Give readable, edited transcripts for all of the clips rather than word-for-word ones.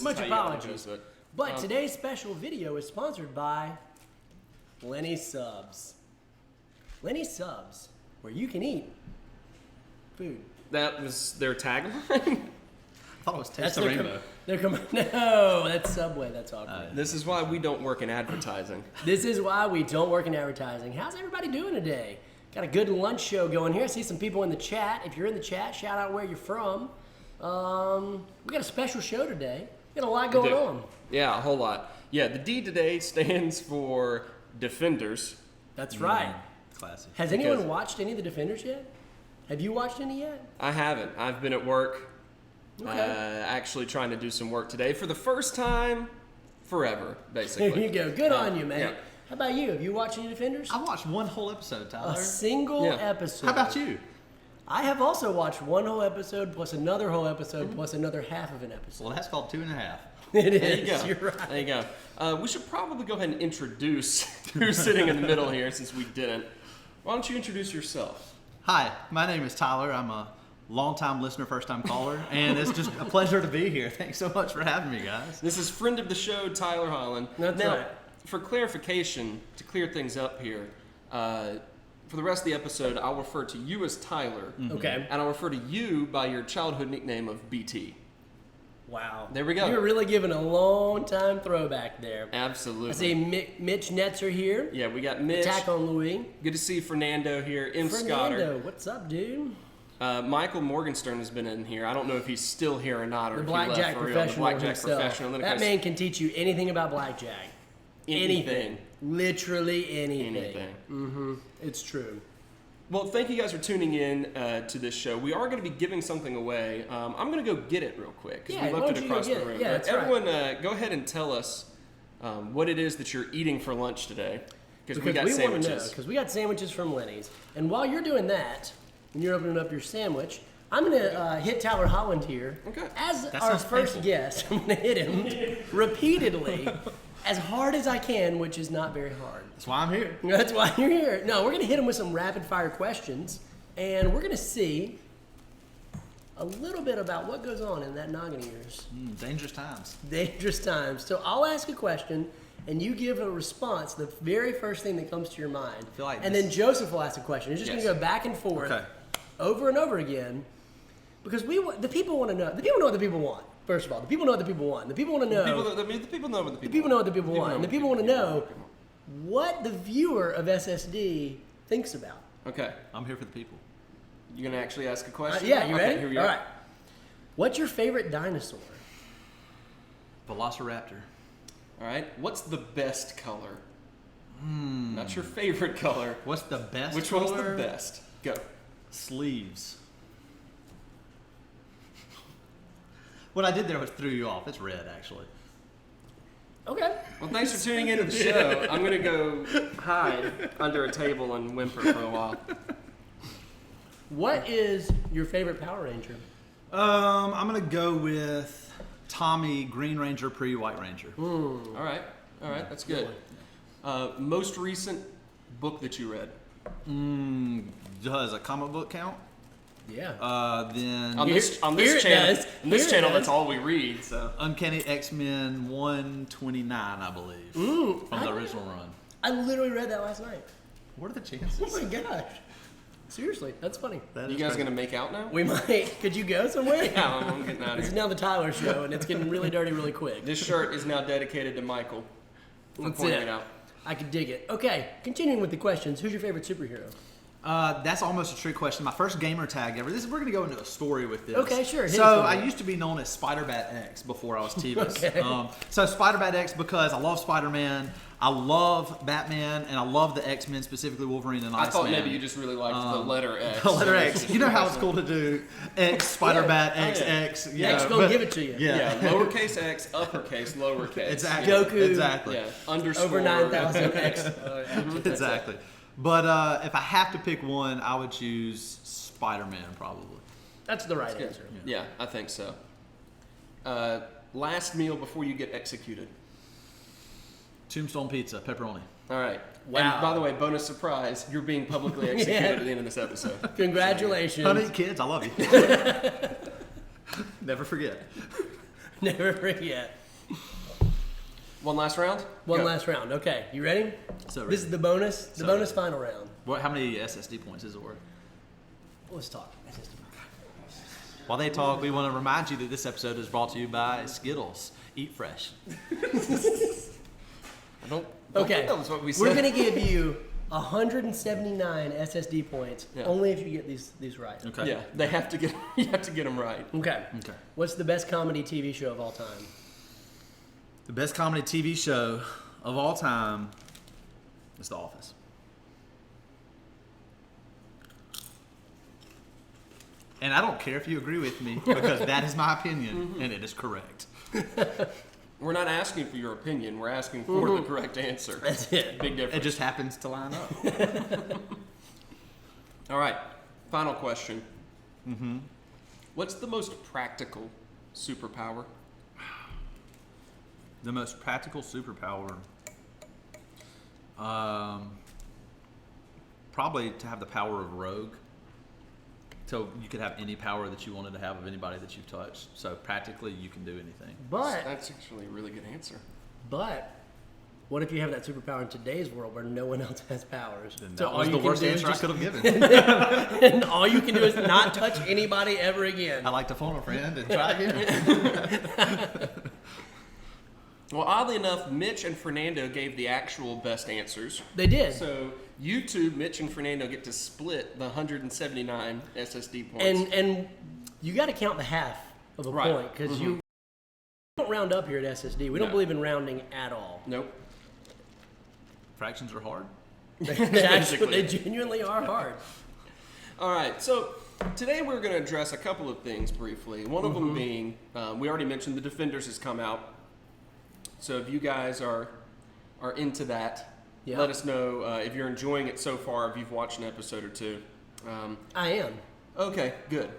Much apologies. But today's special video is sponsored by Lenny's Subs. Lenny's Subs, where you can eat food. That was their tagline? I thought it was Taste the Rainbow. No, that's Subway. That's awkward. This is why we don't work in advertising. This is why we don't work in advertising. How's everybody doing today? Got a good lunch show going here. I see some people in the chat. If you're in the chat, shout out where you're from. We got a special show today. We got a lot going on. Yeah, a whole lot. Yeah, the D today stands for Defenders. That's right. Classy. Has anyone watched any of the Defenders yet? Have you watched any yet? I haven't. I've been at work, Okay. actually trying to do some work today for the first time forever, basically. There you go. Good on you, man. Yeah. How about you? Have you watched any Defenders? I watched one whole episode, Tyler. A single episode. How about you? I have also watched one whole episode plus another whole episode plus another half of an episode. Well, that's called 2.5. It is. There you go. You're right. There you go. We should probably go ahead and introduce who's sitting in the middle here since we didn't. Why don't you introduce yourself? Hi, my name is Tyler. I'm a long-time listener, first-time caller, and it's just a pleasure to be here. Thanks so much for having me, guys. This is friend of the show, Tyler Holland. That's now, right. For clarification, to clear things up here, for the rest of the episode, I'll refer to you as Tyler. Okay. And I'll refer to you by your childhood nickname of BT. Wow. There we go. You're really giving a long time throwback there. Absolutely. I see Mitch Netzer here. Yeah, we got Mitch. Attack on Louis. Good to see Fernando here. M. Scotter. Fernando, what's up, dude? Michael Morgenstern has been in here. I don't know if he's still here or not, or The if blackjack he left for real. professional The blackjack himself. professional. That man can teach you anything about blackjack. Anything. Literally anything. Anything. It's true. Well, thank you guys for tuning in to this show. We are going to be giving something away. I'm going to go get it real quick because Yeah, we why left don't it you go across the get it? room. Yeah, But that's right. everyone, go ahead and tell us what it is that you're eating for lunch today, because we got want to know, sandwiches. because we got sandwiches from Lenny's. And while you're doing that, when you're opening up your sandwich, I'm going to hit Tyler Holland here. Okay. As That our sounds first painful. guest, I'm going to hit him repeatedly, as hard as I can, which is not very hard. That's why I'm here. That's why you're here. No, we're going to hit him with some rapid fire questions, and we're going to see a little bit about what goes on in that noggin of yours. Dangerous times. Dangerous times. So I'll ask a question, and you give a response, the very first thing that comes to your mind. feel like and this- then Joseph will ask a question. It's just Yes. going to go back and forth Okay. over and over again, because the people want to know. The people know what the people want. First of all, the people know what the people want. The people want to know. The people know what the The people know what the people want. And the people want to know what the people what the viewer of SSD thinks about. want. Okay. I'm here for the people. You going to actually ask a question? Yeah, you okay, ready? Here we All go. right. What's your favorite dinosaur? Velociraptor. All right. What's the best color? Not your favorite color. What's the best Which color? one's the best? Go. Sleeves. What I did there was threw you off. It's red, actually. Okay. Well, thanks for tuning into the show. I'm going to go hide under a table and whimper for a while. What is your favorite Power Ranger? I'm gonna go with Tommy, Green Ranger, White Ranger. All right. That's good. Most recent book that you read? Does a comic book count? Yeah. Then On Here this it channel, does. on this Here it channel, does. that's all we read. So Uncanny X-Men 129, I believe, from the original run. I literally read that last night. What are the chances? Oh my gosh. Seriously, that's funny. That you is guys crazy. gonna make out now? We might. Could you go somewhere? Yeah, I'm getting out of It's here. now the Tyler show, and it's getting really dirty really quick. This shirt is now dedicated to Michael. For That's pointing it. it out. I could dig it. Okay, continuing with the questions. Who's your favorite superhero? That's almost a trick question. My first gamer tag ever. We're going to go into a story with this. Okay, sure. Hit So us with I it. used to be known as Spider-Bat X before I was Tevas. Okay. So Spider-Bat X because I love Spider-Man, I love Batman, and I love the X-Men, specifically Wolverine and I Iceman. thought maybe you just really liked the letter X. The letter X. You know how it's cool to do X, Spider-Bat, Yeah. XX. Oh, You X know, gonna but- give it to you. Yeah. Yeah, lowercase x, uppercase, lowercase. Exactly. Goku. Exactly. Yeah, underscore. Over 9,000 X. Exactly. But if I have to pick one, I would choose Spider-Man probably. That's the right answer. Yeah, I think so. Last meal before you get executed. Tombstone pizza, pepperoni. All right. Wow. And by the way, bonus surprise, you're being publicly executed at the end of this episode. Congratulations. Honey, kids, I love you. Never forget. Never forget. One last round? One Go. last round. Okay, you ready? So This is the bonus. The So bonus final round. How many SSD points is it worth? Let's talk. While they talk, we want to remind you that this episode is brought to you by Skittles. Eat fresh. I don't Okay, think that was what we said. we're gonna give you 179 SSD points Yeah. only if you get these right. Okay. Yeah, they have to get you have to get them right. Okay. Okay. What's the best comedy TV show of all time? The best comedy TV show of all time is The Office. And I don't care if you agree with me because that is my opinion and it is correct. We're not asking for your opinion. We're asking for the correct answer. That's it. Big difference. It just happens to line up. All right. Final question. What's the most practical superpower? The most practical superpower, probably to have the power of rogue. So you could have any power that you wanted to have of anybody that you've touched. So practically, you can do anything. But That's actually a really good answer. what if you have that superpower in today's world where no one else has powers? Then So that all was you the can worst do is answer I just- could have given. and all you can do is not touch anybody ever again. I like to phone a friend and try again. Well, oddly enough, Mitch and Fernando gave the actual best answers. They did. So you two, Mitch and Fernando, get to split the 179 SSD points. And you got to count the half of a Right. point because you don't round up here at SSD. We don't No. believe in rounding at all. Nope. Fractions are hard. They genuinely are hard. All right, so today we're going to address a couple of things briefly. One of them being, we already mentioned The Defenders has come out. So if you guys are into that, Yeah. let us know if you're enjoying it so far, if you've watched an episode or two. I am. Okay, good.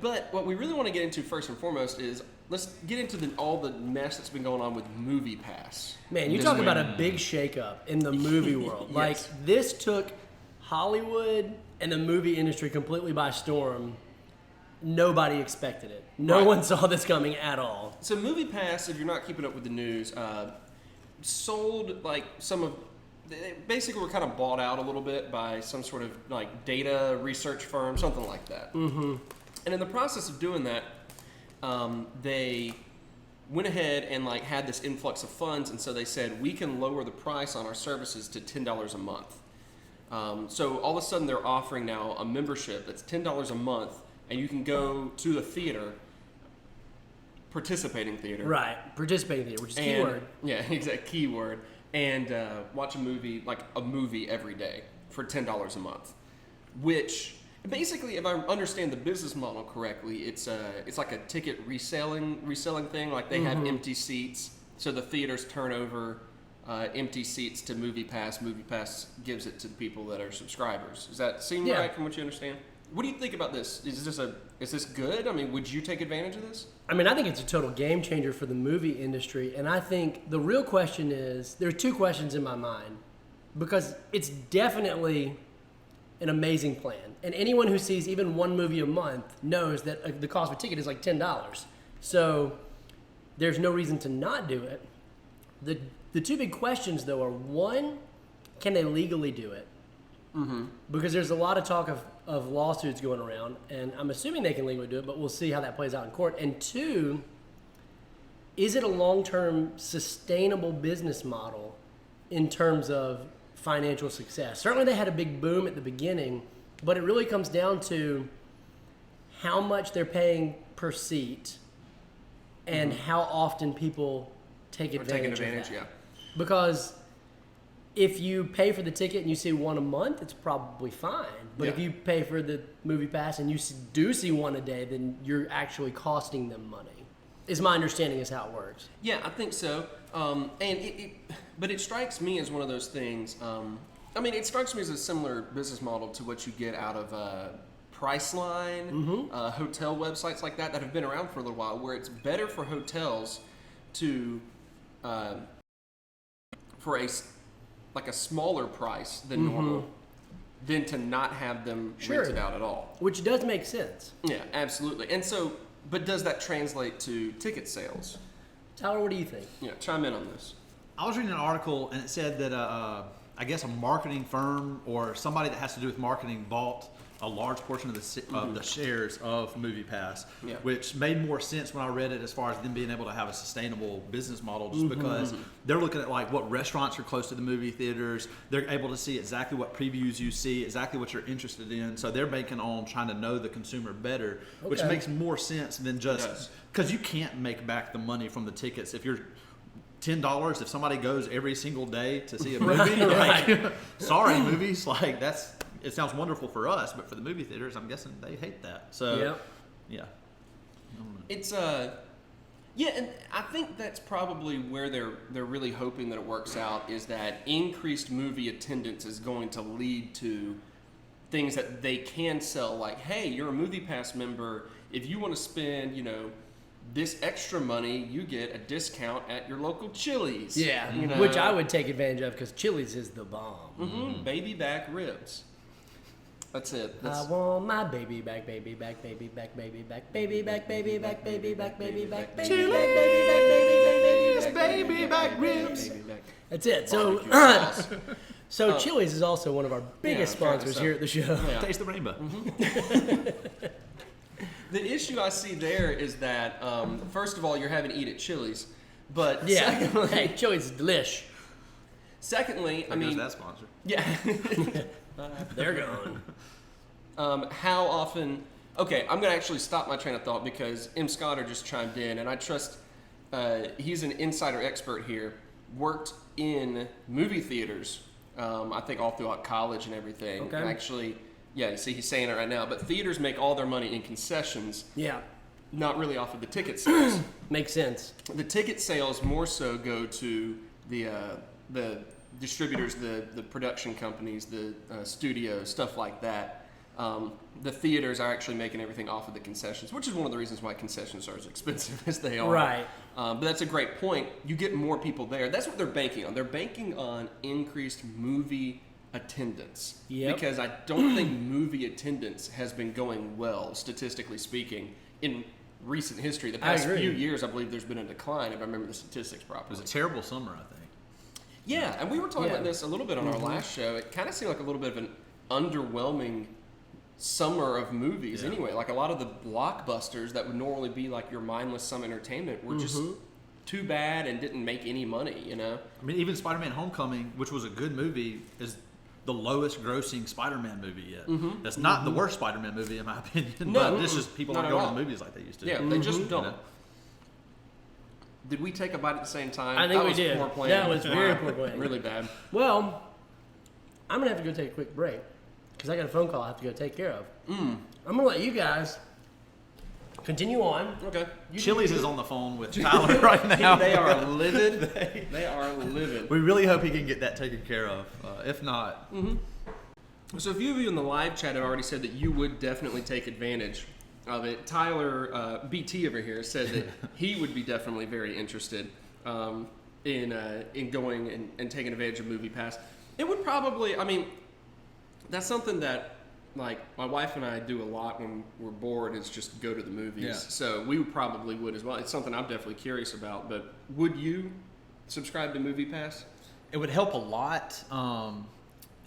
But what we really want to get into first and foremost is let's get into all the mess that's been going on with MoviePass. Man, you This talk week. about a big shakeup in the movie world. Like, Yes. this took Hollywood and the movie industry completely by storm. Nobody expected it. No Right. one saw this coming at all. So MoviePass, if you're not keeping up with the news, sold like some of, they basically were kind of bought out a little bit by some sort of like data research firm, something like that. Mm-hmm. And in the process of doing that, they went ahead and like had this influx of funds, and so they said we can lower the price on our services to $10 a month. So all of a sudden they're offering now a membership that's $10 a month, and you can go to the theater, participating theater. Right. Participating theater, which is And- keyword. Yeah, exact keyword. And watch a movie, like a movie every day for $10 a month. Which, basically, if I understand the business model correctly, it's like a ticket reselling thing. Like they have empty seats, so the theaters turn over empty seats to MoviePass. MoviePass gives it to the people that are subscribers. Does that seem Yeah. right from what you understand? What do you think about this? Is this good? I mean, would you take advantage of this? I mean, I think it's a total game changer for the movie industry. And I think the real question is, there are two questions in my mind. Because it's definitely an amazing plan. And anyone who sees even one movie a month knows that the cost of a ticket is like $10. So there's no reason to not do it. The two big questions, though, are one, can they legally do it? Mm-hmm. Because there's a lot of talk of lawsuits going around, and I'm assuming they can legally do it, but we'll see how that plays out in court. And two, is it a long-term sustainable business model in terms of financial success? Certainly they had a big boom at the beginning, but it really comes down to how much they're paying per seat and how often people take Or advantage, taking advantage, of that. yeah. Because if you pay for the ticket and you see one a month, it's probably fine. But if Yeah. you pay for the movie pass and you do see one a day, then you're actually costing them money. Is my understanding is how it works. Yeah, I think so. But it strikes me as one of those things. I mean, it strikes me as a similar business model to what you get out of Priceline, hotel websites like that have been around for a little while, where it's better for hotels to for a smaller price than normal than to not have them Sure. rented out at all. Which does make sense. Yeah, absolutely. And so But does that translate to ticket sales? Tyler, what do you think? Yeah, chime in on this. I was reading an article and it said that I guess a marketing firm or somebody that has to do with marketing bought a large portion of the shares of MoviePass, Yeah. which made more sense when I read it as far as them being able to have a sustainable business model, just because they're looking at like what restaurants are close to the movie theaters. They're able to see exactly what previews you see, exactly what you're interested in. So they're banking on trying to know the consumer better, which Okay. makes more sense than just because you can't make back the money from the tickets if you're $10 if somebody goes every single day to see a movie. Like, sorry, movies, like that's. It sounds wonderful for us, but for the movie theaters, I'm guessing they hate that. So, yeah. It's yeah, and I think that's probably where they're really hoping that it works out, is that increased movie attendance is going to lead to things that they can sell, like, hey, you're a MoviePass member. If you want to spend, this extra money, you get a discount at your local Chili's. Yeah, which I would take advantage of because Chili's is the bomb. Baby back ribs. That's it. I want my baby back, baby back, baby back, baby back, baby back, baby back, baby back, baby back, baby back, baby back, baby back, baby back ribs. That's it. So, so Chili's is also one of our biggest sponsors here at the show. Yeah. Taste the rainbow. The issue I see there is that, first of all, you're having to eat at Chili's, but Yeah, hey, Chili's is delish. secondly, I There goes mean, that sponsor. yeah. They're gone. How often? Okay, I'm gonna actually stop my train of thought because M. Scotter just chimed in, and I trust he's an insider expert here. Worked in movie theaters, I think all throughout college and everything. Okay. And actually, yeah, see, he's saying it right now. But theaters make all their money in concessions, Yeah, not really off of the ticket sales. makes sense. The ticket sales more so go to the distributors, the production companies, the studios, stuff like that. The theaters are actually making everything off of the concessions, which is one of the reasons why concessions are as expensive as they are. Right. But that's a great point. You get more people there. That's what they're banking on. They're banking on increased movie attendance. Yep. Because I don't think movie attendance has been going well, statistically speaking, in recent history. The past agree. few years, I believe there's been a decline, if I remember the statistics It properly. was a terrible summer, I think. Yeah, and we were talking Yeah. about this a little bit on our last show. It kind of seemed like a little bit of an underwhelming summer of movies anyway. Like a lot of the blockbusters that would normally be like your mindless summer entertainment were just too bad and didn't make any money, I mean, even Spider-Man Homecoming, which was a good movie, is the lowest grossing Spider-Man movie yet. That's not the worst Spider-Man movie, in my opinion, No, but it's just people not aren't at going all. to movies like they used to. Yeah, they just don't. know? Did we take a bite at the same time? I think That we was did. Poor planning. That was very poor planning. Really bad. Well, I'm gonna have to go take a quick break because I got a phone call I have to go take care of. I'm gonna let you guys continue on. Okay. Chili's is on the phone with Tyler right now. They are livid. They are livid. We really hope he can get that taken care of. If not, So a few of you in the live chat have already said that you would definitely take advantage of it. Tyler BT over here said that he would be definitely very interested in going and taking advantage of MoviePass. It would probably, I mean, that's something that like my wife and I do a lot when we're bored is just go to the movies. Yeah. So we probably would as well. It's something I'm definitely curious about. But would you subscribe to MoviePass? it would help a lot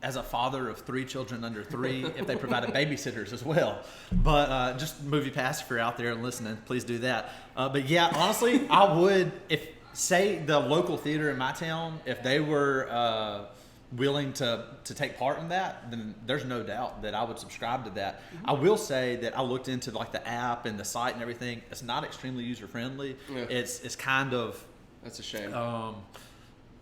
as a father of 3 children under 3 if they provided babysitters as well. But just MoviePass, if you're out there and listening, please do that. But yeah, honestly, I would, if say the local theater in my town, if they were willing to take part in that, then there's no doubt that I would subscribe to that. I will say that I looked into like the app and the site and everything. It's not extremely user friendly. Yeah. It's kind of That's a shame.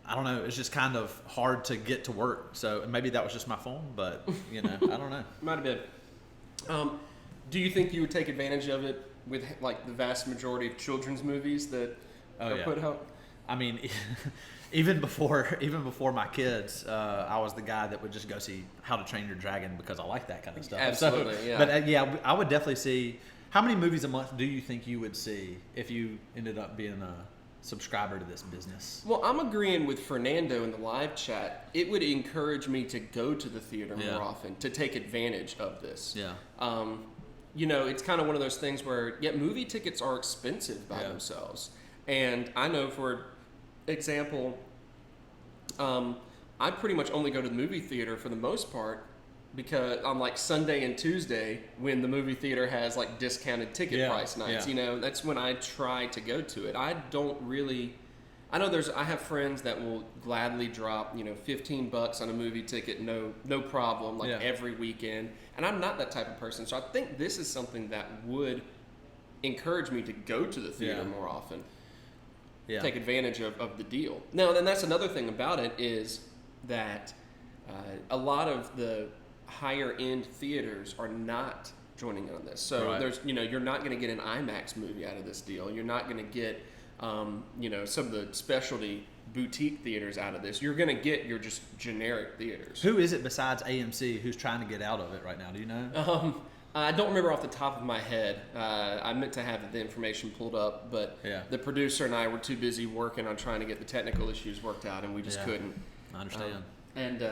I don't know. It's just kind of hard to get to work. So maybe that was just my phone, but I don't know. Might have been. Do you think you would take advantage of it with like the vast majority of children's movies that are yeah. put out? I mean, even before my kids, I was the guy that would just go see How to Train Your Dragon because I like that kind of stuff. Absolutely, So, yeah. But yeah, I would definitely see. How many movies a month do you think you would see if you ended up being a subscriber to this business? Well, I'm agreeing with Fernando in the live chat. It would encourage me to go to the theater Yeah. more often, to take advantage of this. Yeah. you know, it's kind of one of those things where, yeah, movie tickets are expensive by themselves. And I know, for example, I pretty much only go to the movie theater for the most part because on like Sunday and Tuesday when the movie theater has like discounted ticket price nights. You know, that's when I try to go to it. I don't really... I know I have friends that will gladly drop, you know, $15 on a movie ticket, no problem, like every weekend. And I'm not that type of person. So I think this is something that would encourage me to go to the theater more often. Take advantage of the deal. Now, then that's another thing about it is that a lot of the higher end theaters are not joining in on this. So there's, you know, you're not going to get an IMAX movie out of this deal. You're not going to get... you know, some of the specialty boutique theaters out of this. You're going to get your just generic theaters. Who is it besides AMC who's trying to get out of it right now? Do you know? I don't remember off the top of my head. I meant to have the information pulled up, but the producer and I were too busy working on trying to get the technical issues worked out, and we just couldn't. I understand. And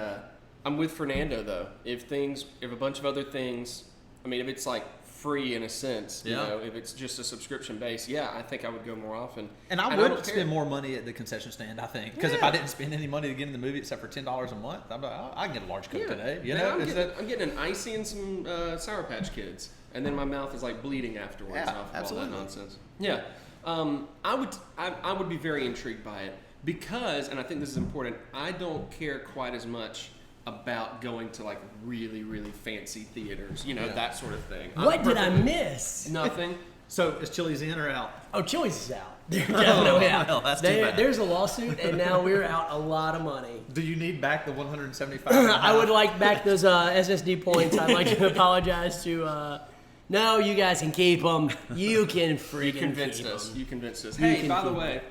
I'm with Fernando, though. If a bunch of other things, I mean, if it's like free in a sense, you know, if it's just a subscriction base, I think I would go more often. And I would spend more money at the concession stand, I think, because if I didn't spend any money to get in the movie except for $10 a month, I'm like, I can get a large Coke today. You know, I'm getting an icy and some Sour Patch Kids, and then my mouth is like bleeding afterwards off of all that nonsense. Yeah, I would be very intrigued by it because, and I think this is important, I don't care quite as much about going to like really, really fancy theaters, you know, that sort of thing. What did I miss? Nothing. So is Chili's in or out? Oh, Chili's is out. They're definitely out. Well, that's too bad. There's a lawsuit, and now we're out a lot of money. Do you need back the 175? I would like back those SSD points. I'd like to apologize to... no, you guys can keep them. You can freaking convinced keep us. them. You convinced us. Hey, by the way,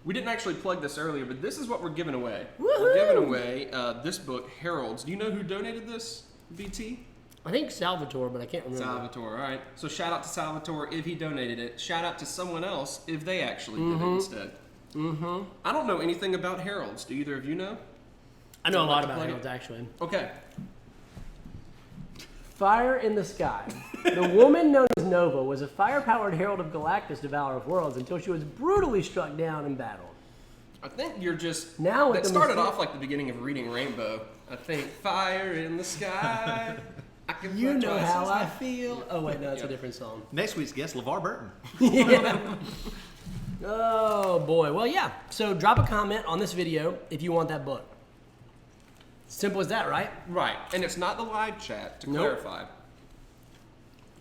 we didn't actually plug this earlier, but this is what we're giving away. Woo-hoo! We're giving away this book, Harold's. Do you know who donated this, BT? I think Salvatore, but I can't remember. Salvatore, all right. So shout out to Salvatore if he donated it. Shout out to someone else if they actually did it instead. Mm-hmm. I don't know anything about Harold's. Do either of you know? I know a lot about Harold's, actually. Okay. Fire in the Sky. The woman known as Nova was a fire-powered herald of Galactus, devourer of worlds, until she was brutally struck down in battle. I think you're just... Now that started off like the beginning of Reading Rainbow. I think fire in the sky. I can You know twice how as I loud. feel. Oh, wait, no, it's a different song. Next week's guest, LeVar Burton. Yeah. Oh, boy. Well, yeah. So drop a comment on this video if you want that book. Simple as that, right? Right, and it's not the live chat, to clarify.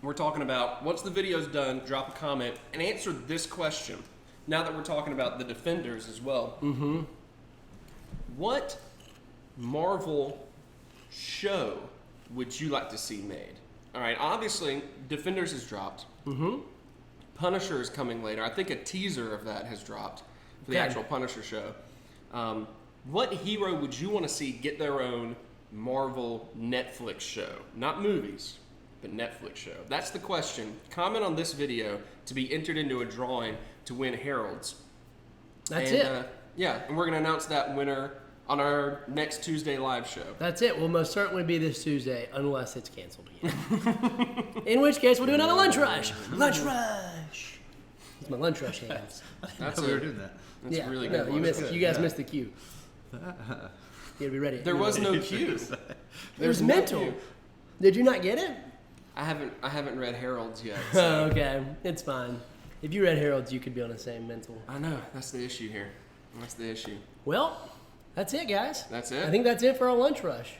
We're talking about, once the video's done, drop a comment and answer this question. Now that we're talking about the Defenders as well. Mm-hmm. What Marvel show would you like to see made? All right, obviously, Defenders has dropped. Mm-hmm. Punisher is coming later. I think a teaser of that has dropped for the actual Punisher show. What hero would you want to see get their own Marvel Netflix show? Not movies, but Netflix show. That's the question. Comment on this video to be entered into a drawing to win Heralds. That's it. Yeah, and we're going to announce that winner on our next Tuesday live show. That's it. Will most certainly be this Tuesday, unless it's canceled again. In which case, we'll do another lunch rush. Lunch rush. It's my lunch rush hands. That's we were doing that. That's really good. No, you missed. You guys missed the cue. You gotta be ready. There was no cue. It was mental. Did you not get it? I haven't read Heralds yet. Oh, So. okay. It's fine. If you read Herald's, you could be on the same mental. I know. That's the issue here. That's the issue. Well, that's it, guys. That's it? I think that's it for our lunch rush.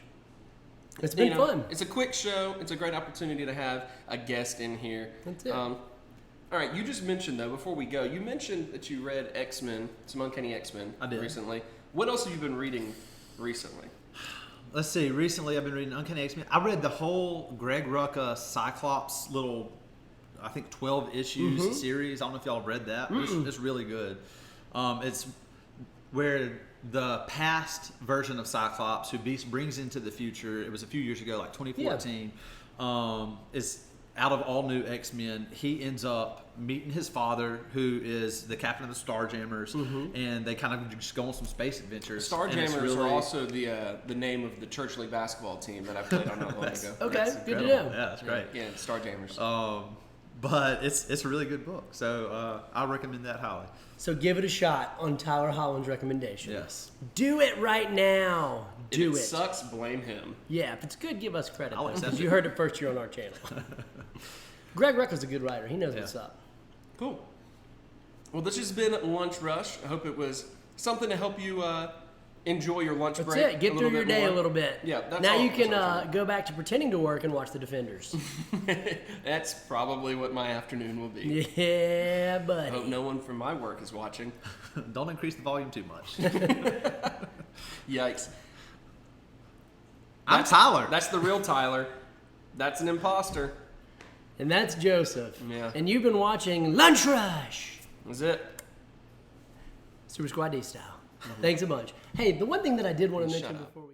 It's been fun. It's a quick show. It's a great opportunity to have a guest in here. That's it. All right. You just mentioned, though, before we go, you mentioned that you read X-Men, some Uncanny X-Men recently. What else have you been reading recently? Let's see. Recently, I've been reading Uncanny X-Men. I read the whole Greg Rucka Cyclops little, I think, 12 issues series. I don't know if y'all read that. It's really good. It's where the past version of Cyclops, who Beast brings into the future, it was a few years ago, like 2014, is out of all new X-Men, he ends up meeting his father, who is the captain of the Starjammers, and they kind of just go on some space adventures. Starjammers are also the name of the church league basketball team that I played on not long ago. Okay, good to know. Yeah, that's great. Yeah, Starjammers. But it's a really good book, so I recommend that highly. So give it a shot on Tyler Holland's recommendation. Yes. Do it right now. Do if it. it sucks, blame him. Yeah, if it's good, give us credit. I'll accept Because it. you heard it first here on our channel. Greg Ruckel's a good writer. He knows what's up. Cool. Well, this has been Lunch Rush. I hope it was something to help you enjoy your lunch That's break. it. Get through your day a little bit. Yeah, that's now all. you can That's all I'm go back to pretending to work and watch The Defenders. That's probably what my afternoon will be. Yeah, buddy. I hope no one from my work is watching. Don't increase the volume too much. Yikes. I'm Tyler. That's the real Tyler. That's an imposter. And that's Joseph. Yeah. And you've been watching Lunch Rush. That's it. Super Squad D style. Thanks a bunch. Hey, the one thing that I did want to Shut mention up. before we